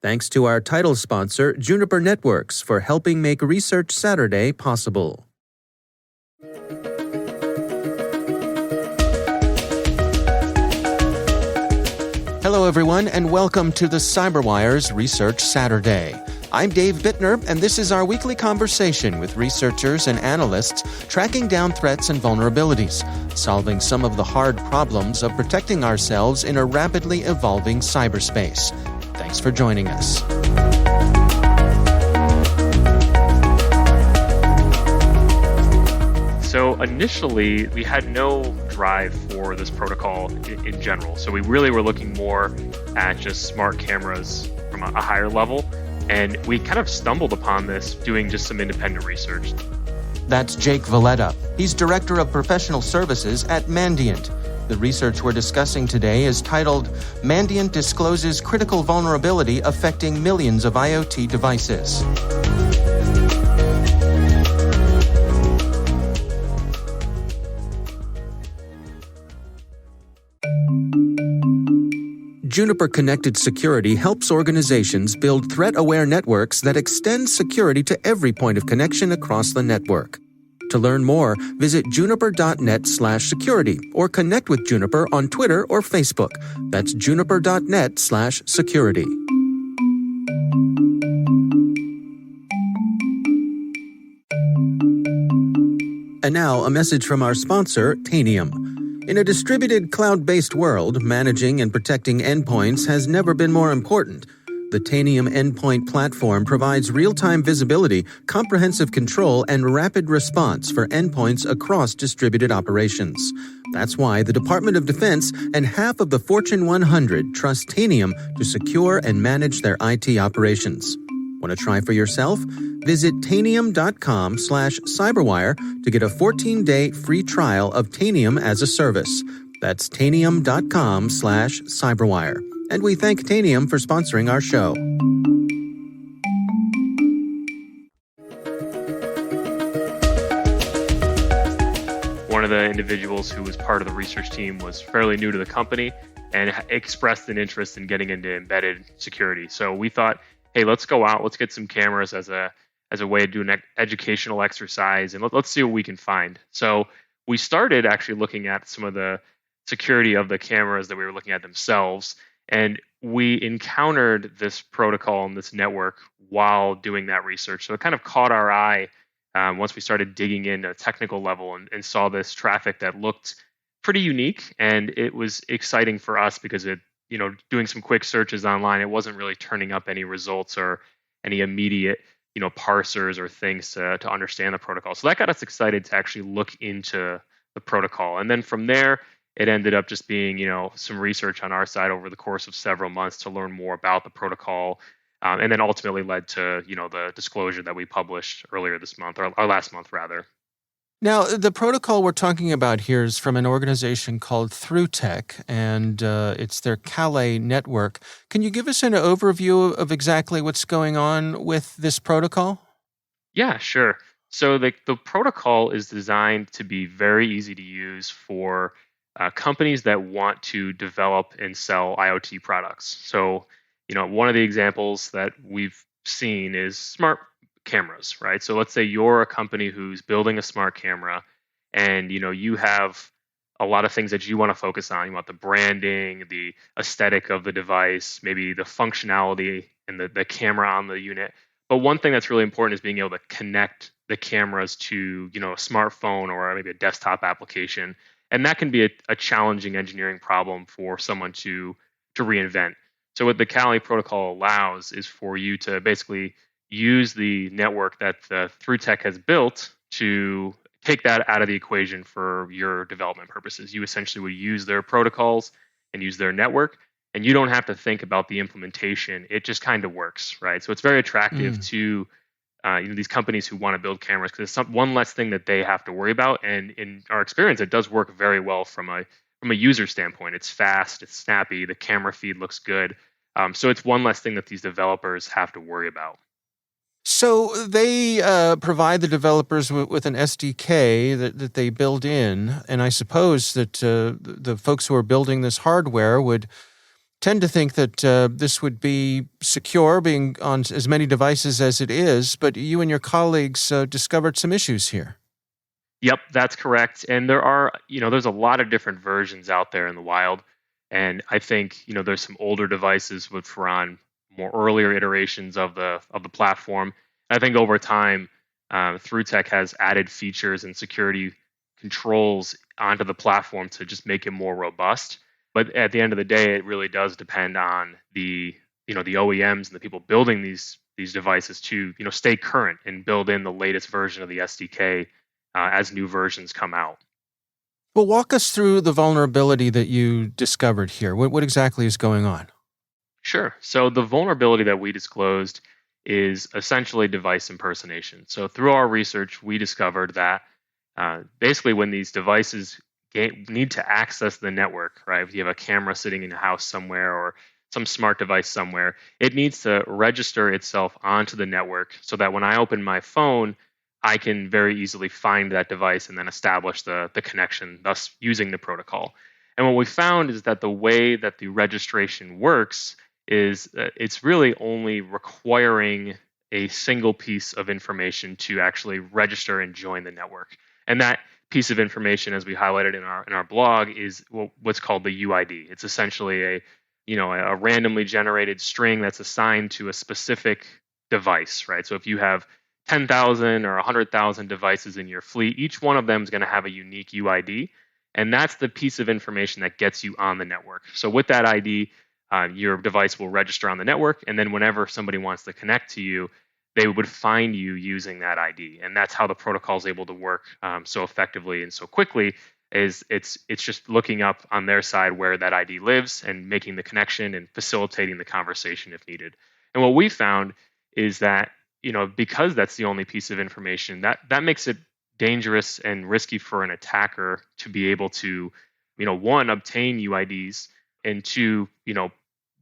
Thanks to our title sponsor, Juniper Networks, for helping make Research Saturday possible. Hello, everyone, and welcome to the CyberWire's Research Saturday. I'm Dave Bittner, and this is our weekly conversation with researchers and analysts tracking down threats and vulnerabilities, solving some of the hard problems of protecting ourselves in a rapidly evolving cyberspace. Thanks for joining us. So initially, we had no drive for this protocol in general. So we really were looking more at just smart cameras from a higher level. And we kind of stumbled upon this doing just some independent research. That's Jake Valletta. He's Director of Professional Services at Mandiant. The research we're discussing today is titled, Mandiant Discloses Critical Vulnerability Affecting Millions of IoT Devices. Juniper Connected Security helps organizations build threat-aware networks that extend security to every point of connection across the network. To learn more, visit juniper.net/security or connect with Juniper on Twitter or Facebook. That's juniper.net/security. And now, a message from our sponsor, Tanium. In a distributed cloud-based world, managing and protecting endpoints has never been more important. The Tanium endpoint platform provides real-time visibility, comprehensive control, and rapid response for endpoints across distributed operations. That's why the Department of Defense and half of the Fortune 100 trust Tanium to secure and manage their IT operations. Want to try for yourself? Visit tanium.com/cyberwire to get a 14-day free trial of Tanium as a service. That's tanium.com/cyberwire. And we thank Tanium for sponsoring our show. One of the individuals who was part of the research team was fairly new to the company and expressed an interest in getting into embedded security. So we thought, hey, let's go out, let's get some cameras as a way to do an educational exercise, and let's see what we can find. So we started actually looking at some of the security of the cameras that we were looking at themselves. And we encountered this protocol and this network while doing that research. So it kind of caught our eye once we started digging in at a technical level and saw this traffic that looked pretty unique. And it was exciting for us because doing some quick searches online, it wasn't really turning up any results or any immediate, parsers or things to understand the protocol. So that got us excited to actually look into the protocol. And then from there, it ended up just being, some research on our side over the course of several months to learn more about the protocol, and then ultimately led to, the disclosure that we published earlier this month, or last month, rather. Now, the protocol we're talking about here is from an organization called ThroughTek, and it's their Calais network. Can you give us an overview of exactly what's going on with this protocol? Yeah, sure. So the protocol is designed to be very easy to use for companies that want to develop and sell IoT products. So, one of the examples that we've seen is smart cameras, right? So let's say you're a company who's building a smart camera and, you have a lot of things that you want to focus on. You want the branding, the aesthetic of the device, maybe the functionality and the camera on the unit. But one thing that's really important is being able to connect the cameras to, a smartphone or maybe a desktop application. And that can be a challenging engineering problem for someone to reinvent. So what the Calais protocol allows is for you to basically use the network that the ThroughTek has built to take that out of the equation for your development purposes. You essentially would use their protocols and use their network, and you don't have to think about the implementation. It just kind of works, right? So it's very attractive to these companies who want to build cameras because it's one less thing that they have to worry about. And in our experience, it does work very well from a user standpoint. It's fast, it's snappy, the camera feed looks good. So it's one less thing that these developers have to worry about. So they provide the developers with an SDK that they build in, and I suppose that the folks who are building this hardware would tend to think that this would be secure, being on as many devices as it is, but you and your colleagues discovered some issues here. Yep, that's correct. And there are, there's a lot of different versions out there in the wild. And I think, there's some older devices which were on more earlier iterations of the platform. I think over time, ThroughTek has added features and security controls onto the platform to just make it more robust. But at the end of the day, it really does depend on the OEMs and the people building these devices to, stay current and build in the latest version of the SDK as new versions come out. Well, walk us through the vulnerability that you discovered here. What exactly is going on? Sure. So the vulnerability that we disclosed is essentially device impersonation. So through our research, we discovered that basically when these devices need to access the network, right? If you have a camera sitting in a house somewhere or some smart device somewhere, it needs to register itself onto the network so that when I open my phone, I can very easily find that device and then establish the connection, thus using the protocol. And what we found is that the way that the registration works is it's really only requiring a single piece of information to actually register and join the network. And that piece of information, as we highlighted in our blog, is what's called the UID. It's essentially a randomly generated string that's assigned to a specific device, right? So if you have 10,000 or 100,000 devices in your fleet, each one of them is going to have a unique UID, and that's the piece of information that gets you on the network. So with that ID, your device will register on the network, and then whenever somebody wants to connect to you, they would find you using that ID, and that's how the protocol is able to work so effectively and so quickly. Is it's just looking up on their side where that ID lives and making the connection and facilitating the conversation if needed. And what we found is that because that's the only piece of information that makes it dangerous and risky for an attacker to be able to, one, obtain UIDs, and two,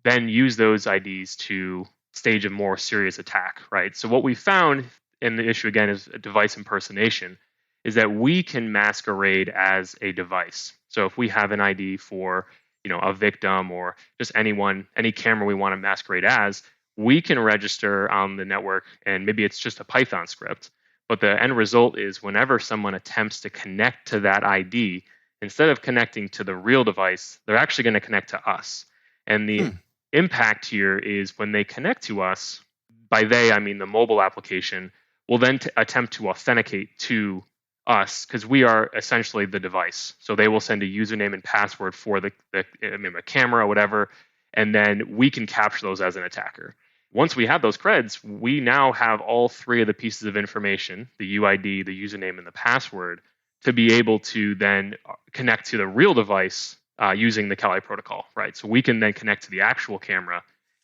then use those IDs to stage a more serious attack, right? So what we found, and the issue again is device impersonation, is that we can masquerade as a device. So if we have an ID for, a victim or just any camera we want to masquerade as, we can register on the network, and maybe it's just a Python script. But the end result is whenever someone attempts to connect to that ID, instead of connecting to the real device, they're actually going to connect to us. And the impact here is when they connect to us, by they, I mean the mobile application, will then attempt to authenticate to us because we are essentially the device. So they will send a username and password for the a camera or whatever, and then we can capture those as an attacker. Once we have those creds, we now have all three of the pieces of information, the UID, the username, and the password, to be able to then connect to the real device using the Calais protocol, right? So we can then connect to the actual camera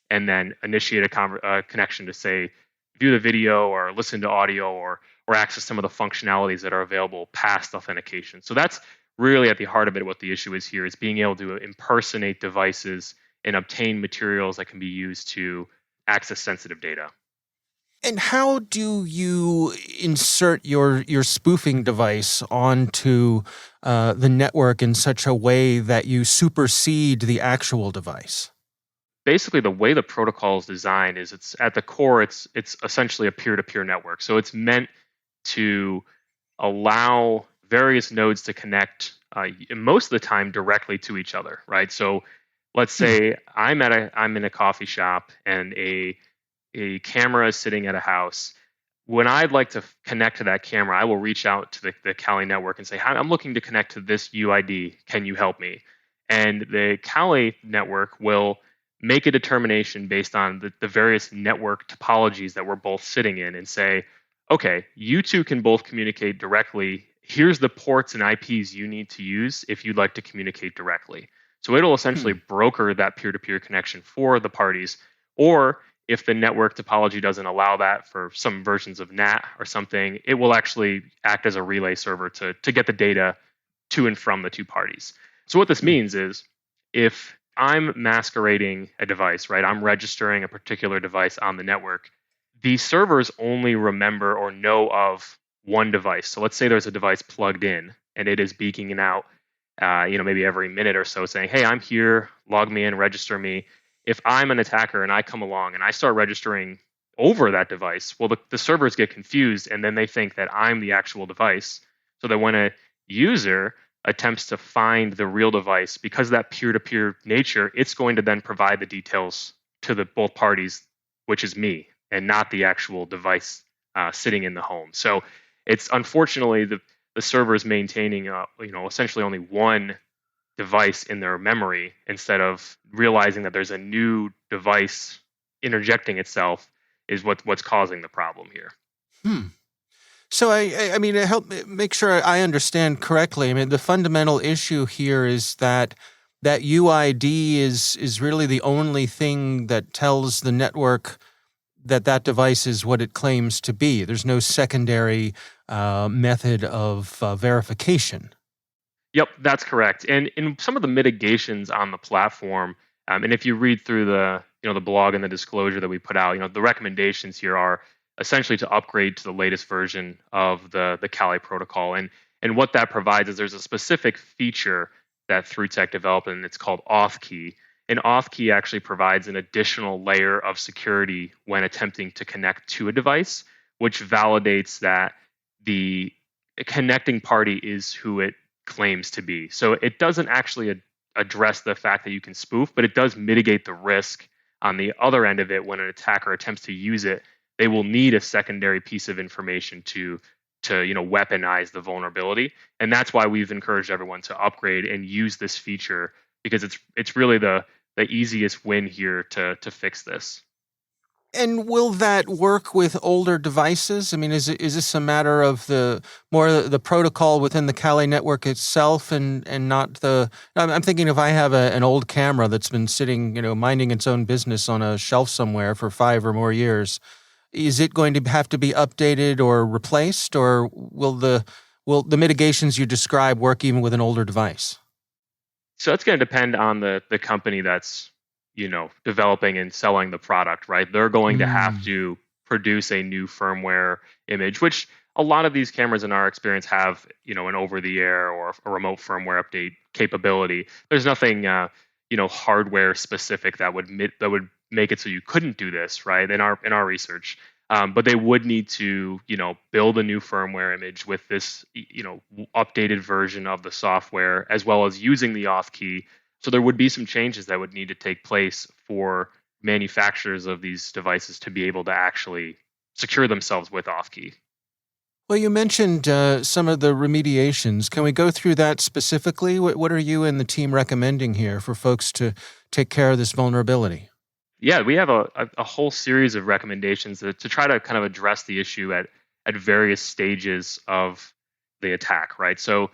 and then initiate a connection to, say, view the video or listen to audio or access some of the functionalities that are available past authentication. So that's really at the heart of it. What the issue is here is being able to impersonate devices and obtain materials that can be used to access sensitive data. And how do you insert your spoofing device onto the network in such a way that you supersede the actual device? Basically, the way the protocol is designed is it's at the core, it's essentially a peer-to-peer network. So it's meant to allow various nodes to connect most of the time directly to each other, right? So let's say I'm in a coffee shop and a camera is sitting at a house. When I'd like to connect to that camera, I will reach out to the Calais network and say, "Hi, I'm looking to connect to this UID. Can you help me?" And the Calais network will make a determination based on the various network topologies that we're both sitting in and say, okay, you two can both communicate directly. Here's the ports and IPs you need to use if you'd like to communicate directly. So it'll essentially broker that peer-to-peer connection for the parties. Or if the network topology doesn't allow that for some versions of NAT or something, it will actually act as a relay server to get the data to and from the two parties. So what this means is if I'm masquerading a device, right? I'm registering a particular device on the network. The servers only remember or know of one device. So let's say there's a device plugged in and it is beaking out maybe every minute or so saying, hey, I'm here, log me in, register me. If I'm an attacker and I come along and I start registering over that device, well, the servers get confused and then they think that I'm the actual device. So that when a user attempts to find the real device, because of that peer-to-peer nature, it's going to then provide the details to the both parties, which is me, and not the actual device sitting in the home. So it's unfortunately the server is maintaining essentially only one device in their memory instead of realizing that there's a new device interjecting itself is what's causing the problem here. So I mean, to help make sure I understand correctly, I mean, the fundamental issue here is that UID is really the only thing that tells the network that device is what it claims to be. There's no secondary method of verification. Yep, that's correct. And in some of the mitigations on the platform, and if you read through the blog and the disclosure that we put out, the recommendations here are essentially to upgrade to the latest version of the Calais protocol. And what that provides is there's a specific feature that ThroughTek developed, and it's called auth key. An auth key actually provides an additional layer of security when attempting to connect to a device, which validates that the connecting party is who it claims to be. So it doesn't actually address the fact that you can spoof, but it does mitigate the risk on the other end of it. When an attacker attempts to use it, they will need a secondary piece of information to weaponize the vulnerability. And that's why we've encouraged everyone to upgrade and use this feature, because it's really the easiest win here to fix this. And will that work with older devices? I mean, is this a matter of the protocol within the Calais network itself, and not the? I'm thinking if I have an old camera that's been sitting, minding its own business on a shelf somewhere for 5 or more years, is it going to have to be updated or replaced, or will the mitigations you describe work even with an older device? So it's going to depend on the company that's developing and selling the product, right? They're going to have to produce a new firmware image, which a lot of these cameras in our experience have, an over-the-air or a remote firmware update capability. There's nothing, hardware specific that would make it so you couldn't do this, right? In our research, but they would need to, build a new firmware image with this, updated version of the software, as well as using the auth key. So there would be some changes that would need to take place for manufacturers of these devices to be able to actually secure themselves with auth key. Well, you mentioned some of the remediations. Can we go through that specifically? What are you and the team recommending here for folks to take care of this vulnerability? Yeah, we have a whole series of recommendations to try to kind of address the issue at various stages of the attack, right? So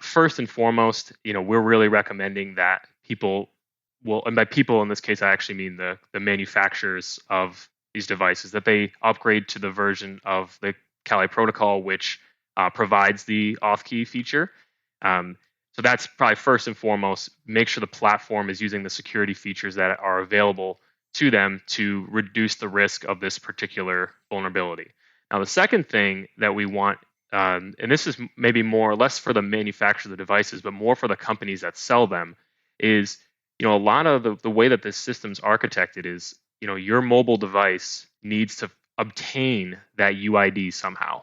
first and foremost, we're really recommending that people will, and by people in this case, I actually mean the manufacturers of these devices, that they upgrade to the version of the Calais protocol, which provides the auth key feature. So that's probably first and foremost. Make sure the platform is using the security features that are available to them to reduce the risk of this particular vulnerability. Now, the second thing that we want, and this is maybe more or less for the manufacturer of the devices, but more for the companies that sell them, is a lot of the way that this system's architected is, your mobile device needs to obtain that UID somehow.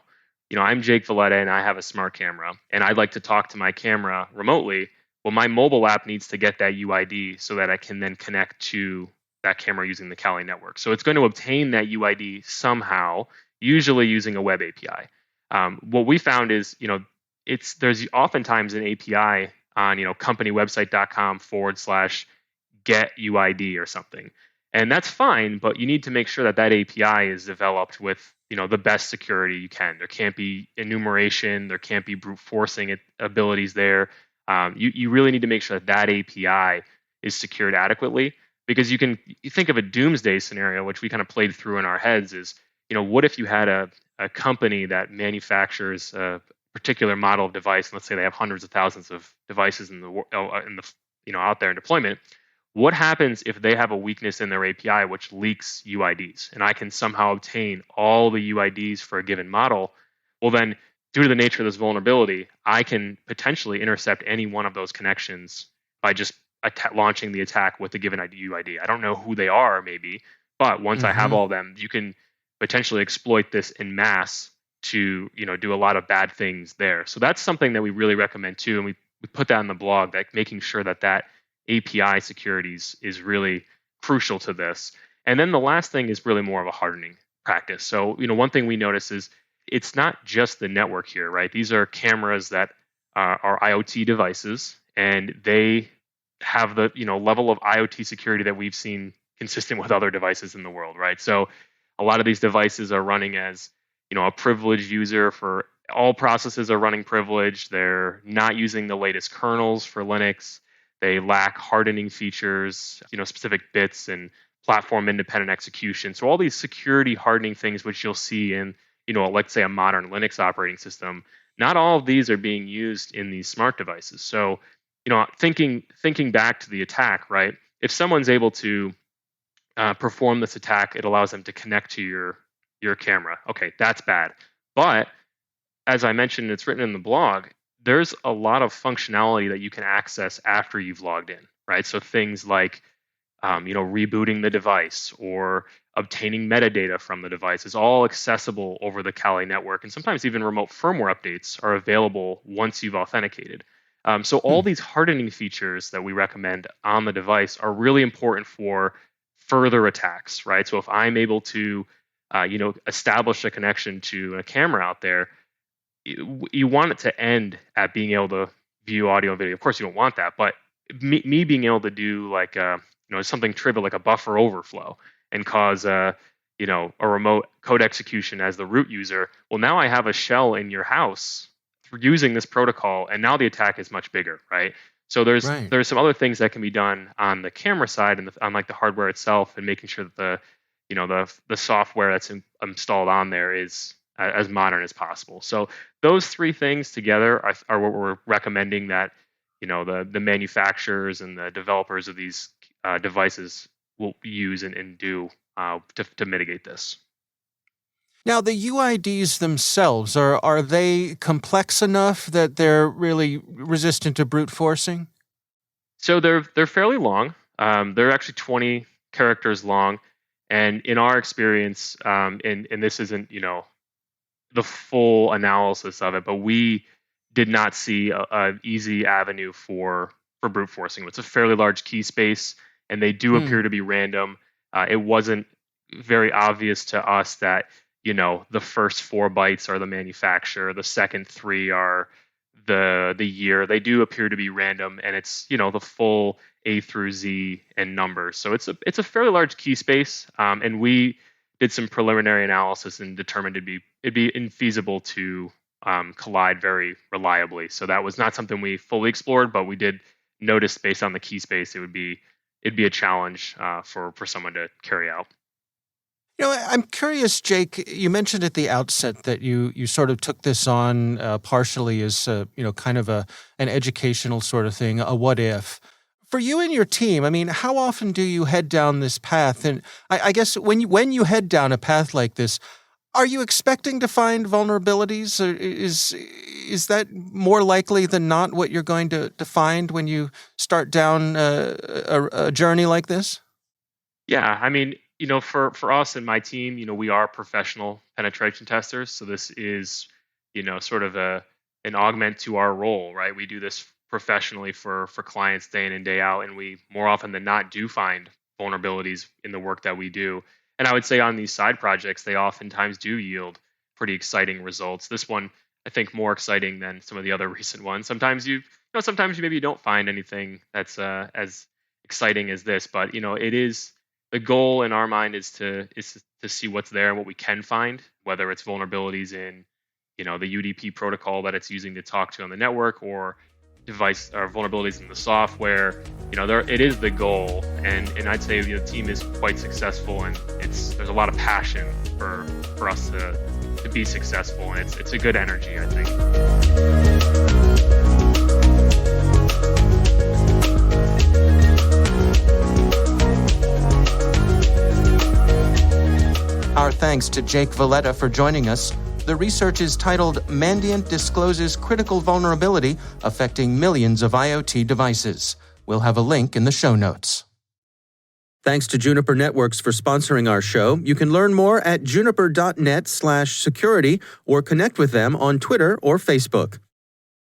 I'm Jake Valletta and I have a smart camera, and I'd like to talk to my camera remotely. Well, my mobile app needs to get that UID so that I can then connect to that camera using the Calais network. So it's going to obtain that UID somehow, usually using a web API. What we found is, there's oftentimes an API on, companywebsite.com/get UID or something. And that's fine, but you need to make sure that API is developed with, the best security you can. There can't be enumeration, there can't be brute forcing abilities there. You really need to make sure that API is secured adequately, because you think of a doomsday scenario, which we kind of played through in our heads, is, what if you had a company that manufactures a particular model of device, and let's say they have hundreds of thousands of devices out there in deployment. What happens if they have a weakness in their API which leaks UIDs, and I can somehow obtain all the UIDs for a given model? Well, then due to the nature of this vulnerability, I can potentially intercept any one of those connections by just launching the attack with a given UID. I don't know who they are, maybe, but once I have all of them, you can potentially exploit this in mass to do a lot of bad things there. So that's something that we really recommend too, and we put that in the blog, that making sure that API securities is really crucial to this. And then the last thing is really more of a hardening practice. So one thing we notice is it's not just the network here, right? These are cameras that are IoT devices, and they have the level of IoT security that we've seen consistent with other devices in the world, right? So a lot of these devices are running as a privileged user for all processes are running privileged. They're not using the latest kernels for Linux. They lack hardening features, specific bits and platform independent execution. So all these security hardening things, which you'll see in, let's say a modern Linux operating system, not all of these are being used in these smart devices. So, thinking back to the attack, right? If someone's able to perform this attack, it allows them to connect to your camera. Okay, that's bad. But as I mentioned, it's written in the blog, there's a lot of functionality that you can access after you've logged in, right? So things like, rebooting the device or obtaining metadata from the device is all accessible over the Calais network. And sometimes even remote firmware updates are available once you've authenticated. So all these hardening features that we recommend on the device are really important for further attacks, right? So if I'm able to, establish a connection to a camera out there, you want it to end at being able to view audio and video. Of course, you don't want that, but me being able to do like something trivial like a buffer overflow and cause a remote code execution as the root user. Well, now I have a shell in your house for using this protocol, and now the attack is much bigger, right? So there's some other things that can be done on the camera side and on like the hardware itself, and making sure that the software that's installed on there is as modern as possible. So those three things together are what we're recommending that the manufacturers and the developers of these devices will use and do to mitigate this. Now, the UIDs themselves, are they complex enough that they're really resistant to brute forcing? So they're fairly long. They're actually 20 characters long, and in our experience, and this isn't the full analysis of it, but we did not see an easy avenue for brute forcing. It's a fairly large key space, and they do appear to be random. It wasn't very obvious to us that the first 4 bytes are the manufacturer, the second 3 are the year. They do appear to be random, and it's the full A through Z and numbers. So it's a fairly large key space, and we did some preliminary analysis and determined it'd be infeasible to collide very reliably. So that was not something we fully explored, but we did notice based on the key space it'd be a challenge for someone to carry out. I'm curious, Jake, you mentioned at the outset that you sort of took this on partially as, kind of an educational sort of thing, a what if. For you and your team, I mean, how often do you head down this path? And I guess when you head down a path like this, are you expecting to find vulnerabilities? Or is that more likely than not what you're going to find when you start down a journey like this? Yeah, I mean, for us and my team, we are professional penetration testers. So this is, sort of an augment to our role, right? We do this professionally for clients day in and day out, and we more often than not do find vulnerabilities in the work that we do. And I would say on these side projects, they oftentimes do yield pretty exciting results. This one, I think, more exciting than some of the other recent ones. Sometimes sometimes maybe you don't find anything that's as exciting as this, but it is. The goal in our mind is to see what's there and what we can find, whether it's vulnerabilities in, the UDP protocol that it's using to talk to on the network, or device or vulnerabilities in the software. It is the goal, and I'd say the team is quite successful, and there's a lot of passion for us to be successful, and it's a good energy, I think. Our thanks to Jake Valletta for joining us. The research is titled Mandiant Discloses Critical Vulnerability Affecting Millions of IoT Devices. We'll have a link in the show notes. Thanks to Juniper Networks for sponsoring our show. You can learn more at juniper.net/security or connect with them on Twitter or Facebook.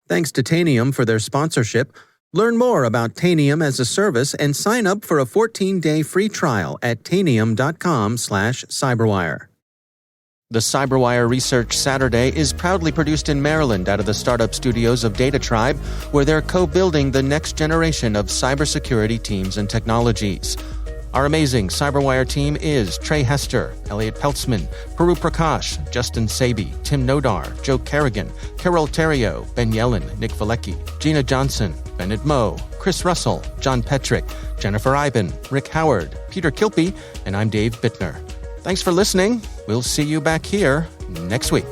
Thanks to Tanium for their sponsorship. Learn more about Tanium as a service and sign up for a 14-day free trial at tanium.com/cyberwire. The Cyberwire Research Saturday is proudly produced in Maryland out of the startup studios of Data Tribe, where they're co-building the next generation of cybersecurity teams and technologies. Our amazing Cyberwire team is Trey Hester, Elliot Peltzman, Puru Prakash, Justin Sabi, Tim Nodar, Joe Kerrigan, Carol Terrio, Ben Yellen, Nick Valecki, Gina Johnson, Bennett Moe, Chris Russell, John Petrick, Jennifer Iben, Rick Howard, Peter Kilpie, and I'm Dave Bittner. Thanks for listening. We'll see you back here next week.